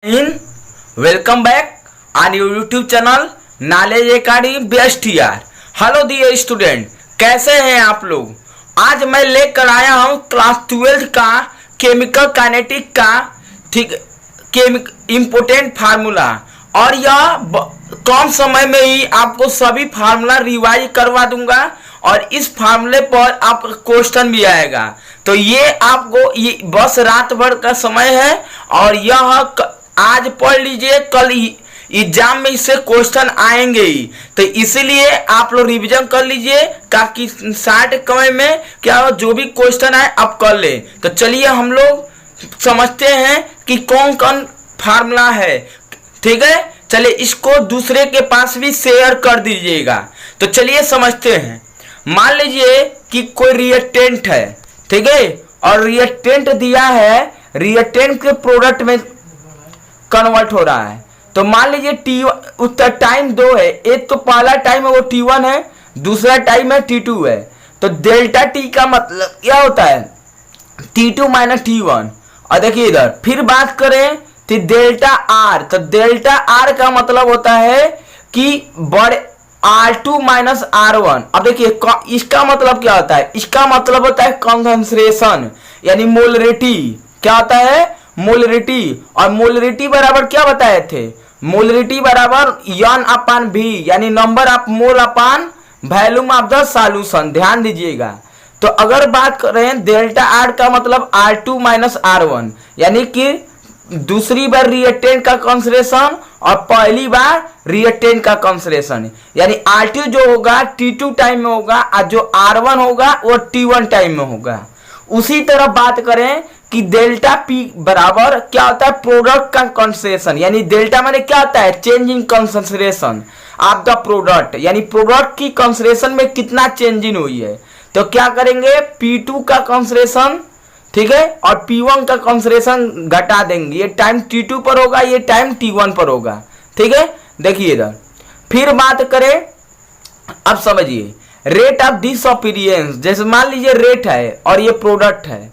In welcome back on your YouTube channel knowledge academy best year. Hello dear student, कैसे हैं आप लोग। आज मैं लेकर आया हूं क्लास 12 का केमिकल काइनेटिक का इम्पोर्टेंट फार्मूला, और यह कम समय में ही आपको सभी फार्मूला रिवाइज करवा दूंगा और इस फार्मूले पर आपका क्वेश्चन भी आएगा। तो ये आपको ये बस रात भर का समय है और यह आज पढ़ लीजिए, कल एग्जाम में इससे क्वेश्चन आएंगे ही, तो इसीलिए आप लोग रिवीजन कर लीजिए ताकि 60 समय में क्या जो भी क्वेश्चन आए आप कर ले। तो चलिए हम लोग समझते हैं कि कौन कौन फार्मूला है। ठीक है, चलिए इसको दूसरे के पास भी शेयर कर दीजिएगा। तो चलिए समझते हैं। मान लीजिए कि कोई रिएक्टेंट है, ठीक है, और रिएक्टेंट दिया है, रिएक्टेंट के प्रोडक्ट में कन्वर्ट हो रहा है। तो मान लीजिए T1 टाइम 2 है, एक तो पहला टाइम है वो T1 है, दूसरा टाइम है T2 है। तो डेल्टा T का मतलब क्या होता है, T2 माइनस T1। और देखिए इधर फिर बात करें तो डेल्टा R, तो डेल्टा R का मतलब होता है कि बड़े R2 माइनस R1। अब देखिए इसका मतलब क्या होता है, इसका मतलब होता है कंसंट्रेशन यानी मोलरिटी। क्या होता है, मोलरिटी। और मोलरिटी बराबर क्या बताए थे, मोलरिटी बराबर n अपान v यानी number of mole upon volume of the solution. ध्यान दीजिएगा। तो अगर बात करें डेल्टा R का मतलब R2 माइनस R1 यानी कि दूसरी बार रिएक्टेंट का कंसंट्रेशन और पहली बार रिएक्टेंट का कंसंट्रेशन, यानी R2 जो होगा T2 टाइम में होगा और जो R1 होगा वो T1 टाइम में होगा। उसी तरह बात करें कि डेल्टा P बराबर क्या होता है, प्रोडक्ट का कंसंट्रेशन, यानी डेल्टा माने क्या होता है, change in concentration of the product, यानी प्रोडक्ट की कंसंट्रेशन में कितना चेंज इन हुई है। तो क्या करेंगे, P2 का कंसंट्रेशन, ठीक है, और P1 का कंसंट्रेशन घटा देंगे। ये टाइम T2 पर होगा, ये टाइम T1 पर होगा। ठीक है, देखिए इधर फिर बात करें। अब समझिए रेट ऑफ डिसअपीयरेंस, जैसे मान लीजिए रेट है और ये प्रोडक्ट है,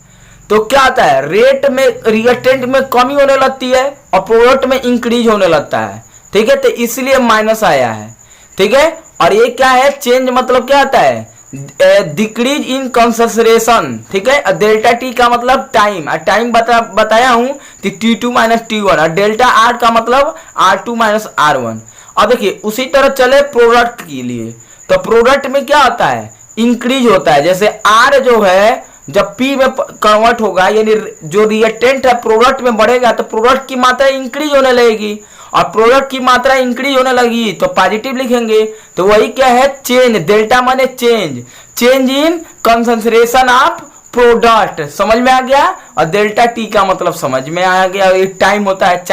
तो क्या आता है, रेट में रिएक्टेंट में कमी होने लगती है और प्रोडक्ट में इंक्रीज होने लगता है। ठीक है, तो इसलिए माइनस आया है। ठीक है, और ये क्या है, चेंज मतलब क्या आता है, डिक्रीज इन कंसंट्रेशन। ठीक है, और डेल्टा टी का मतलब टाइम, और टाइम बताया हूं कि T2 माइनस T1, और डेल्टा R का मतलब R2 माइनस R1। अब देखिए उसी तरह चले प्रोडक्ट के लिए, तो प्रोडक्ट में क्या होता है, इंक्रीज होता है। जैसे R जो है जब P में कन्वर्ट होगा, यानी जो रिएक्टेंट है प्रोडक्ट में बढ़ेगा तो प्रोडक्ट की मात्रा इंक्रीज होने लगेगी, और प्रोडक्ट की मात्रा इंक्रीज होने लगी तो पॉजिटिव लिखेंगे। तो वही क्या है, चेंज। डेल्टा माने change, change in concentration of product. समझ में आ गया। और डेल्टा टी का मतलब समझ में आ गया, ये टाइम होता है,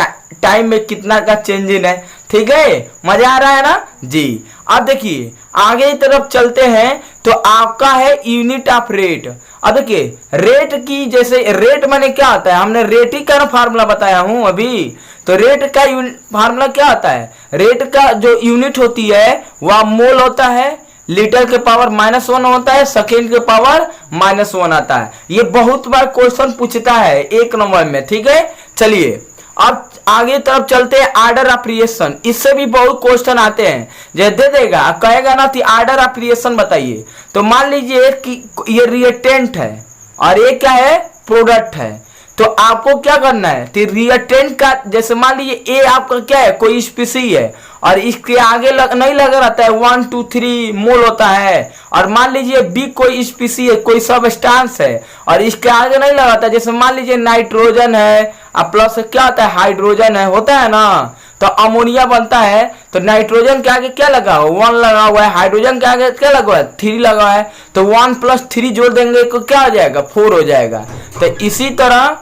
टाइम में कितना का चेंज इन है। ठीक है, मजा आ रहा है ना जी। अब देखिए आगे की तरफ चलते हैं, तो आपका है यूनिट ऑफ रेट। अब देखिए रेट की, जैसे रेट माने क्या होता है, हमने रेट ही का फार्मूला बताया हूं अभी। तो रेट का फार्मूला क्या होता है, रेट का जो यूनिट होती है वह मोल होता है, लीटर के पावर -1 होता है, सेकेंड के पावर -1 आता है। ये बहुत बार क्वेश्चन पूछता है 1 नंबर में। ठीक है, चलिए अब आगे तरफ चलते हैं। आर्डर ऑफ रिएक्शन, इससे भी बहुत क्वेश्चन आते हैं। जैसे दे देगा कहेगा ना कि आर्डर ऑफ रिएक्शन बताइए, तो मान लीजिए कि ये रिएक्टेंट है और ये क्या है, प्रोडक्ट है। तो आपको क्या करना है, तो रिएक्टेंट का, जैसे मान लीजिए ए आपका क्या है, कोई स्पीसी है और इसके आगे नहीं लगा रहता है 1 2 3 मोल होता है। और मान लीजिए बी कोई स्पीसी है, कोई सबस्टांस है और इसके आगे नहीं लगाता, जैसे मान लीजिए नाइट्रोजन है और प्लस क्या होता है, हाइड्रोजन है, होता है ना। तो अमोनिया बनता है, तो नाइट्रोजन के आगे क्या लगा हुआ, 1 लगा हुआ है, हाइड्रोजन के आगे क्या लगा हुआ है, 3 लगा है। तो 1 + 3 जोड़ देंगे तो क्या हो जाएगा, 4 हो जाएगा। तो इसी तरह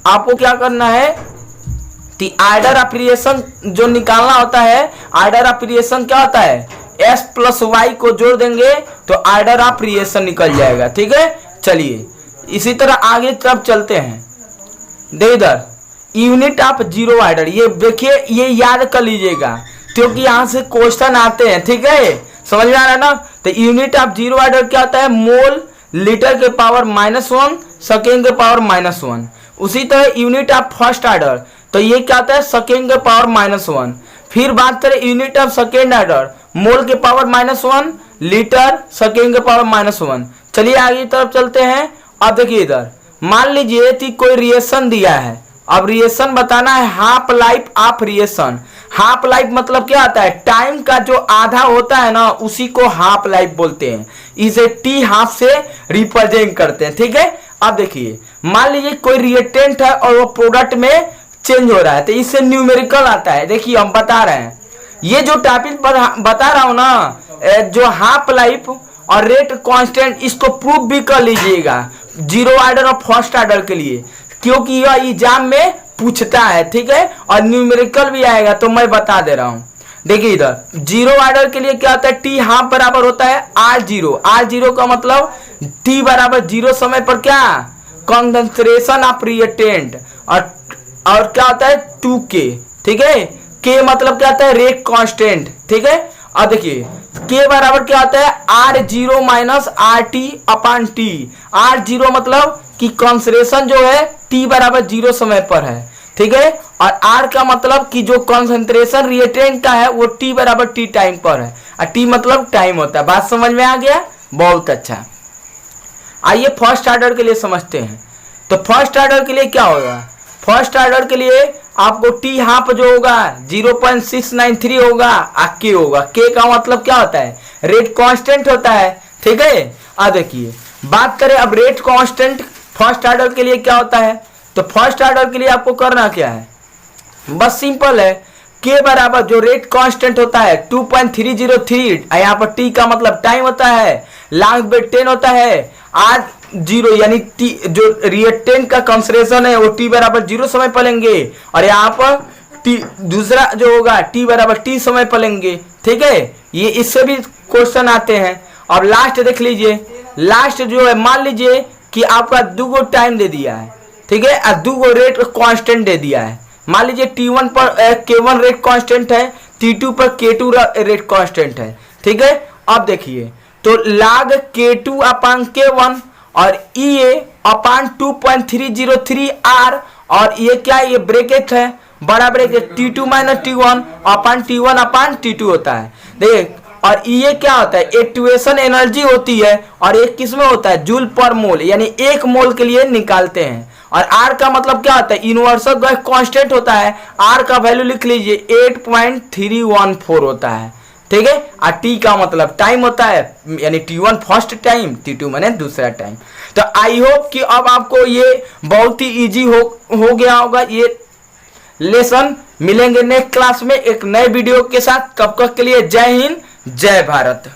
आपको क्या करना है, आर्डर ऑफ रिएक्शन जो निकालना होता है, आर्डर ऑफ रिएक्शन क्या होता है, S + Y को जोड़ देंगे तो आर्डर ऑफ रिएक्शन निकल जाएगा। ठीक है, चलिए इसी तरह आगे तरफ चलते हैं। दे इधर यूनिट ऑफ जीरो आर्डर, ये देखिए ये याद कर लीजिएगा क्योंकि यहाँ से क्वेश्चन आते हैं। ठीक है, समझ में आ रहा है ना। तो यूनिट ऑफ जीरो आर्डर क्या होता है, मोल, लीटर के पावर -1, सेकेंड के पावर -1। उसी तरह यूनिट ऑफ फर्स्ट ऑर्डर, तो ये क्या होता है सेकेंड के पावर -1। फिर बात करें यूनिट ऑफ सेकेंड ऑर्डर, मोल के पावर -1, लीटर सेकेंड के पावर -1। चलिए आगे तरफ चलते हैं। अब देखिए इधर मान लीजिए कि कोई रिएक्शन दिया है, अब रिएक्शन बताना है half life of reaction. Half life मतलब क्या आता है, टाइम का जो आधा होता है ना उसी को हाफ लाइफ बोलते हैं, इसे टी हाफ से रिप्रेजेंट करते हैं। ठीक है, अब देखिए मान लीजिए कोई रिएक्टेंट है और वो प्रोडक्ट में चेंज हो रहा है, तो इससे न्यूमेरिकल आता है। देखिए हम बता रहे हैं, ये जो टॉपिक बता रहा हूं ना, जो हाफ लाइफ और रेट कांस्टेंट, इसको प्रूव भी कर लीजिएगा जीरो ऑर्डर और फर्स्ट ऑर्डर के लिए, क्योंकि यह एग्जाम में पूछता है। ठीक है, और न्यूमेरिकल भी आएगा, तो मैं बता दे रहा हूं। देखिए इधर जीरो ऑर्डर के लिए क्या होता है, टी हाफ बराबर होता है R0। R0 का मतलब टी बराबर 0 समय पर क्या कंसंट्रेशन ऑफ रिएक्टेंट, और क्या होता है 2K। ठीक है, K मतलब क्या होता है रेट कांस्टेंट। ठीक है, अब देखिए K बराबर क्या होता है R0 minus RT upon T। R0 मतलब कि कंसंट्रेशन जो है T बराबर 0 समय पर है। ठीक है, और R का मतलब कि जो कंसंट्रेशन रिएक्टेंट का है वो T बराबर T टाइम पर है, और T मतलब टाइम होता है। बात समझ में आ गया, बहुत अच्छा। आइए फर्स्ट ऑर्डर के लिए समझते हैं। तो फर्स्ट ऑर्डर के लिए क्या होगा, फर्स्ट ऑर्डर के लिए आपको टी हाफ जो होगा 0.693 होगा, K होगा। K का मतलब क्या होता है, रेट कांस्टेंट होता है। ठीक है, अब देखिए बात करें अब रेट कांस्टेंट फर्स्ट ऑर्डर के लिए क्या होता है, तो फर्स्ट ऑर्डर के लिए आपको करना क्या है, बस सिंपल है, K बराबर जो रेट कांस्टेंट होता है 2.303, यहाँ पर T का मतलब टाइम होता है, लॉन्ग बेट 10 होता है, R0 यानी T जो रिएक्टेंट का कंसंट्रेशन है वो T बराबर 0 समय पर लेंगे, और यहाँ पर T दूसरा जो होगा T बराबर T समय पर लेंगे। ठीक है, ये इससे भी क्वेश्चन आते हैं। अब लास्ट देख लीजिए, लास्ट जो है मान लीजिए कि आपका दूगो टाइम दे दिया है। ठीक है, और दूगो रेट कांस्टेंट दे दिया है। मान लीजिए T1 पर K1 रेट कांस्टेंट है, T2 पर K2 रेट कांस्टेंट है। ठीक है, अब देखिए तो log K2 अपान K1 और EA अपान 2.303 R, और ये क्या है, ये ब्रैकेट है, बड़ा ब्रैकेट T2 माइनस T1 अपान T2 होता है। देख, और ये क्या होता है, एक्टिवेशन एनर्जी होती है, और एक किसमें होता है जूल पर मोल, यानी एक मोल के लिए निकालते हैं। और R का मतलब क्या होता है, यूनिवर्सल गैस कांस्टेंट होता है, R का वैल्यू लिख लीजिए 8.314 होता है। ठीक है, और T का मतलब टाइम होता है, यानी T1 फर्स्ट टाइम, T2 माने दूसरा टाइम। तो आई होप कि अब आपको ये बहुत ही इजी हो गया होगा ये लेसन। मिलेंगे नेक्स्ट क्लास में एक नए वीडियो के साथ, कब तक के लिए जय हिंद जय भारत।